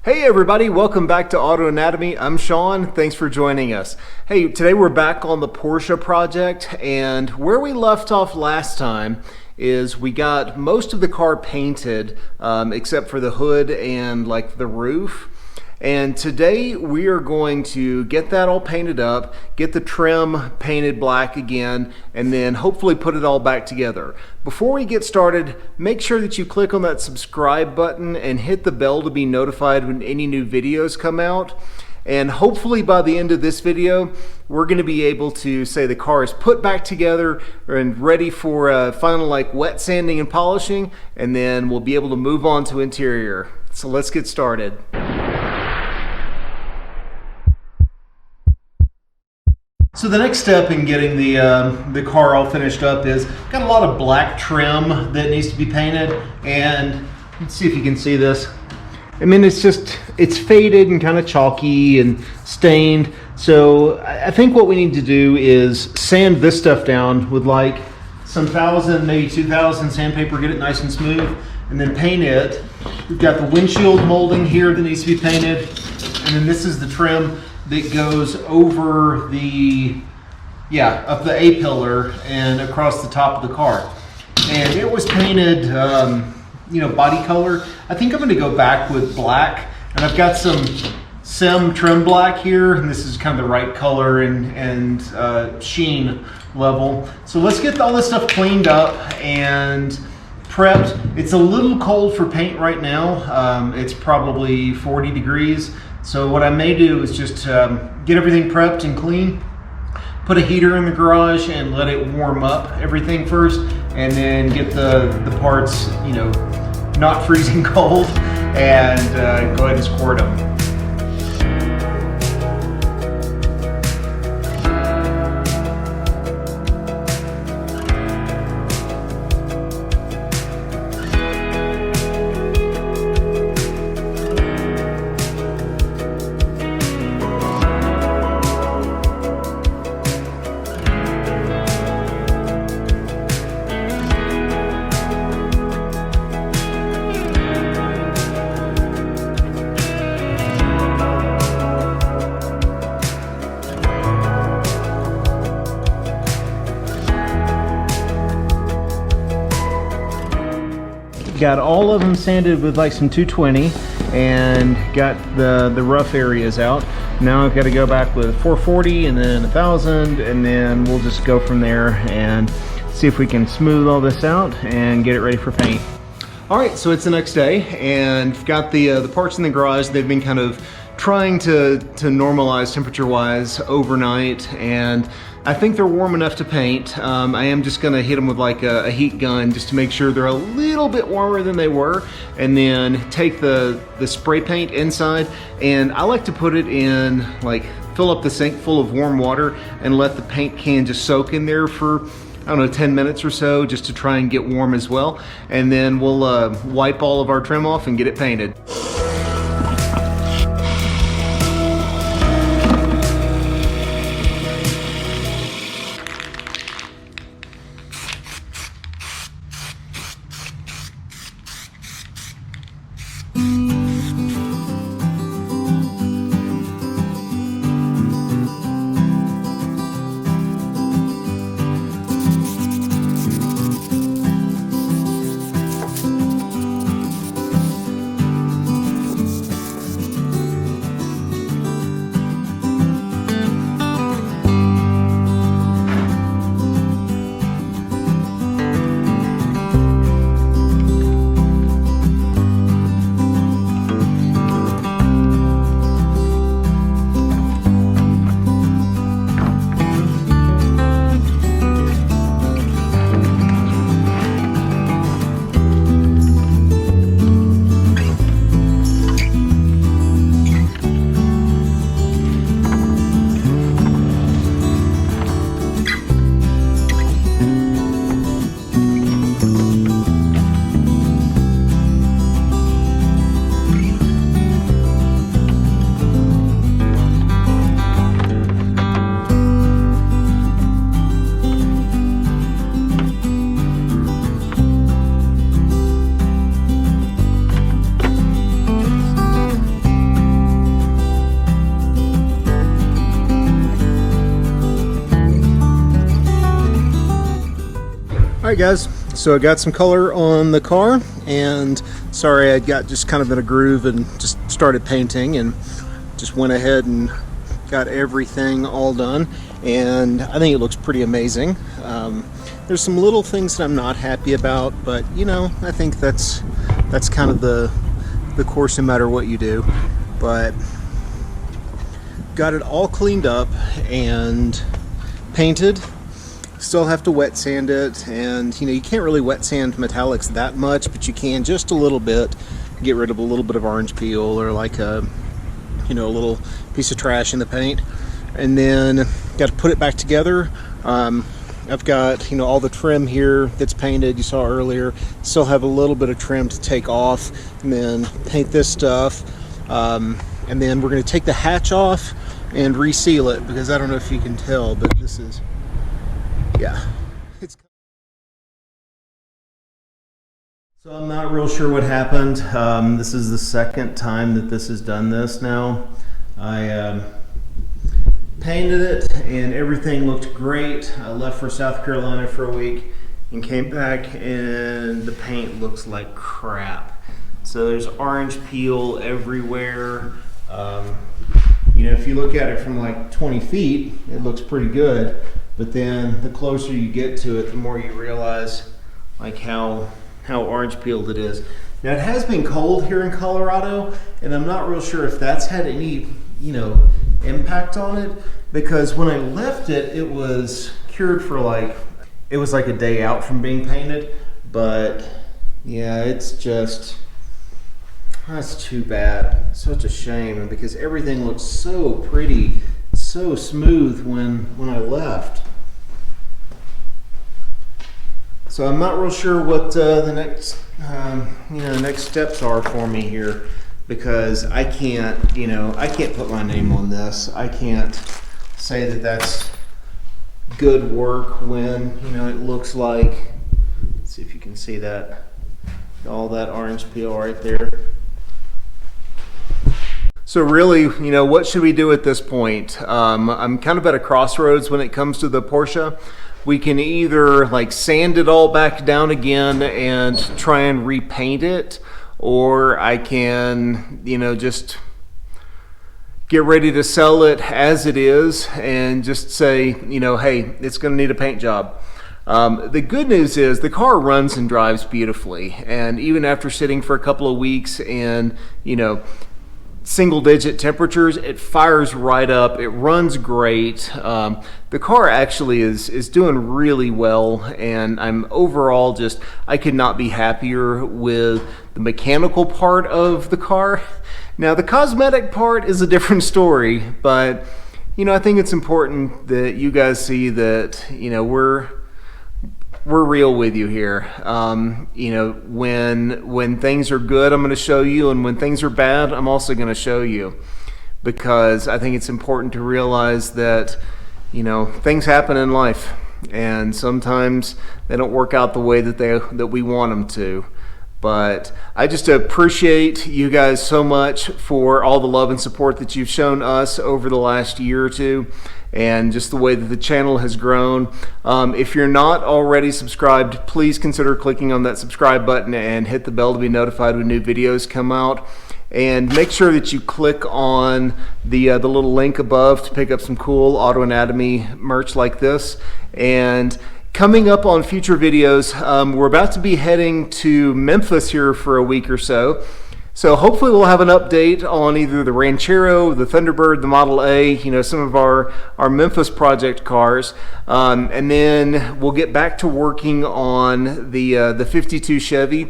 Hey everybody, welcome back to Auto Anatomy. I'm Sean, thanks for joining us. Hey, today we're back on the Porsche project, and where we left off last time is we got most of the car painted except for the hood and like the roof. And today we are going to get that all painted up, get the trim painted black again, and then hopefully put it all back together. Before we get started, make sure that you click on that subscribe button and hit the bell to be notified when any new videos come out. And hopefully by the end of this video, we're going to be able to say the car is put back together and ready for final like wet sanding and polishing, and then we'll be able to move on to interior. So let's get started. So the next step in getting the car all finished up is got a lot of black trim that needs to be painted, and let's see if you can see this. I mean, it's faded and kind of chalky and stained. So I think what we need to do is sand this stuff down with like some 1,000, maybe 2,000 sandpaper, get it nice and smooth, and then paint it. We've got the windshield molding here that needs to be painted, and then this is the trim that goes over up the A-pillar and across the top of the car. And it was painted, body color. I think I'm going to go back with black, and I've got some Sim trim black here, and this is kind of the right color and sheen level. So let's get all this stuff cleaned up and prepped. It's a little cold for paint right now. It's probably 40 degrees. So what I may do is just get everything prepped and clean, put a heater in the garage and let it warm up everything first, and then get the parts, not freezing cold, and go ahead and squirt them. Got all of them sanded with like some 220 and got the rough areas out. Now I've got to go back with 440 and then 1,000, and then we'll just go from there and see if we can smooth all this out and get it ready for paint. All right, so it's the next day, and got the parts in the garage. They've been kind of trying to normalize temperature-wise overnight, and I think they're warm enough to paint. I am just gonna hit them with like a heat gun just to make sure they're a little bit warmer than they were, and then take the spray paint inside, and I like to put it in, like fill up the sink full of warm water and let the paint can just soak in there for, I don't know, 10 minutes or so, just to try and get warm as well. And then we'll wipe all of our trim off and get it painted. Alright guys, so I got some color on the car, and sorry I got just kind of in a groove and just started painting and just went ahead and got everything all done, and I think it looks pretty amazing. There's some little things that I'm not happy about, but you know, I think that's kind of the course no matter what you do. But got it all cleaned up and painted. Still have to wet sand it, and you know, you can't really wet sand metallics that much, but you can just a little bit, get rid of a little bit of orange peel or like a, you know, a little piece of trash in the paint. And then got to put it back together. I've got, you know, all the trim here that's painted, you saw earlier. Still have a little bit of trim to take off, and then paint this stuff. And then we're going to take the hatch off and reseal it, because I don't know if you can tell, but this is, yeah. So I'm not real sure what happened. This is the second time that this has done this now. I painted it and everything looked great. I left for South Carolina for a week and came back, and the paint looks like crap. So there's orange peel everywhere. You know, if you look at it from like 20 feet, it looks pretty good. But then the closer you get to it, the more you realize like how orange peeled it is. Now it has been cold here in Colorado, and I'm not real sure if that's had any, you know, impact on it, because when I left it, it was cured for like, it was like a day out from being painted. But yeah, it's just, that's too bad. Such a shame, because everything looks so pretty, so smooth when I left. So I'm not real sure what the next next steps are for me here, because I can't, you know, I can't put my name on this. I can't say that that's good work when, you know, it looks like, let's see if you can see that, all that orange peel right there. So really, you know, what should we do at this point? I'm kind of at a crossroads when it comes to the Porsche. We can either like sand it all back down again and try and repaint it, or I can, you know, just get ready to sell it as it is and just say, you know, hey, it's going to need a paint job. The good news is the car runs and drives beautifully, and even after sitting for a couple of weeks and, you know, single digit temperatures, it fires right up. It runs great. The car actually is doing really well, and I'm overall just, I could not be happier with the mechanical part of the car. Now the cosmetic part is a different story, but you know, I think it's important that you guys see that, you know, we're real with you here. You know, when things are good, I'm going to show you, and when things are bad, I'm also going to show you, because I think it's important to realize that, you know, things happen in life, and sometimes they don't work out the way that we want them to. But I just appreciate you guys so much for all the love and support that you've shown us over the last year or two, and just the way that the channel has grown. If you're not already subscribed, please consider clicking on that subscribe button and hit the bell to be notified when new videos come out. And make sure that you click on the little link above to pick up some cool Auto Anatomy merch like this. And coming up on future videos, we're about to be heading to Memphis here for a week or so. So hopefully we'll have an update on either the Ranchero, the Thunderbird, the Model A, you know, some of our Memphis project cars. And then we'll get back to working on the 52 Chevy.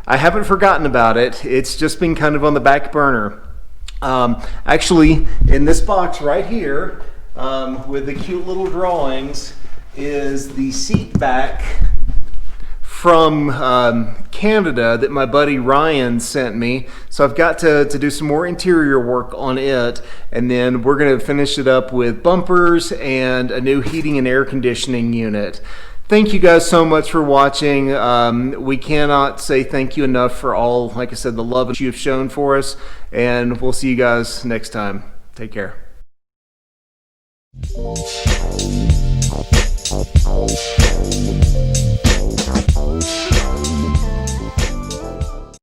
I haven't forgotten about it. It's just been kind of on the back burner. Actually, in this box right here, with the cute little drawings, is the seat back from Canada that my buddy Ryan sent me. So I've got to do some more interior work on it, and then we're going to finish it up with bumpers and a new heating and air conditioning unit. Thank you guys so much for watching. We cannot say thank you enough for all, like I said, the love that you've shown for us, and we'll see you guys next time. Take care.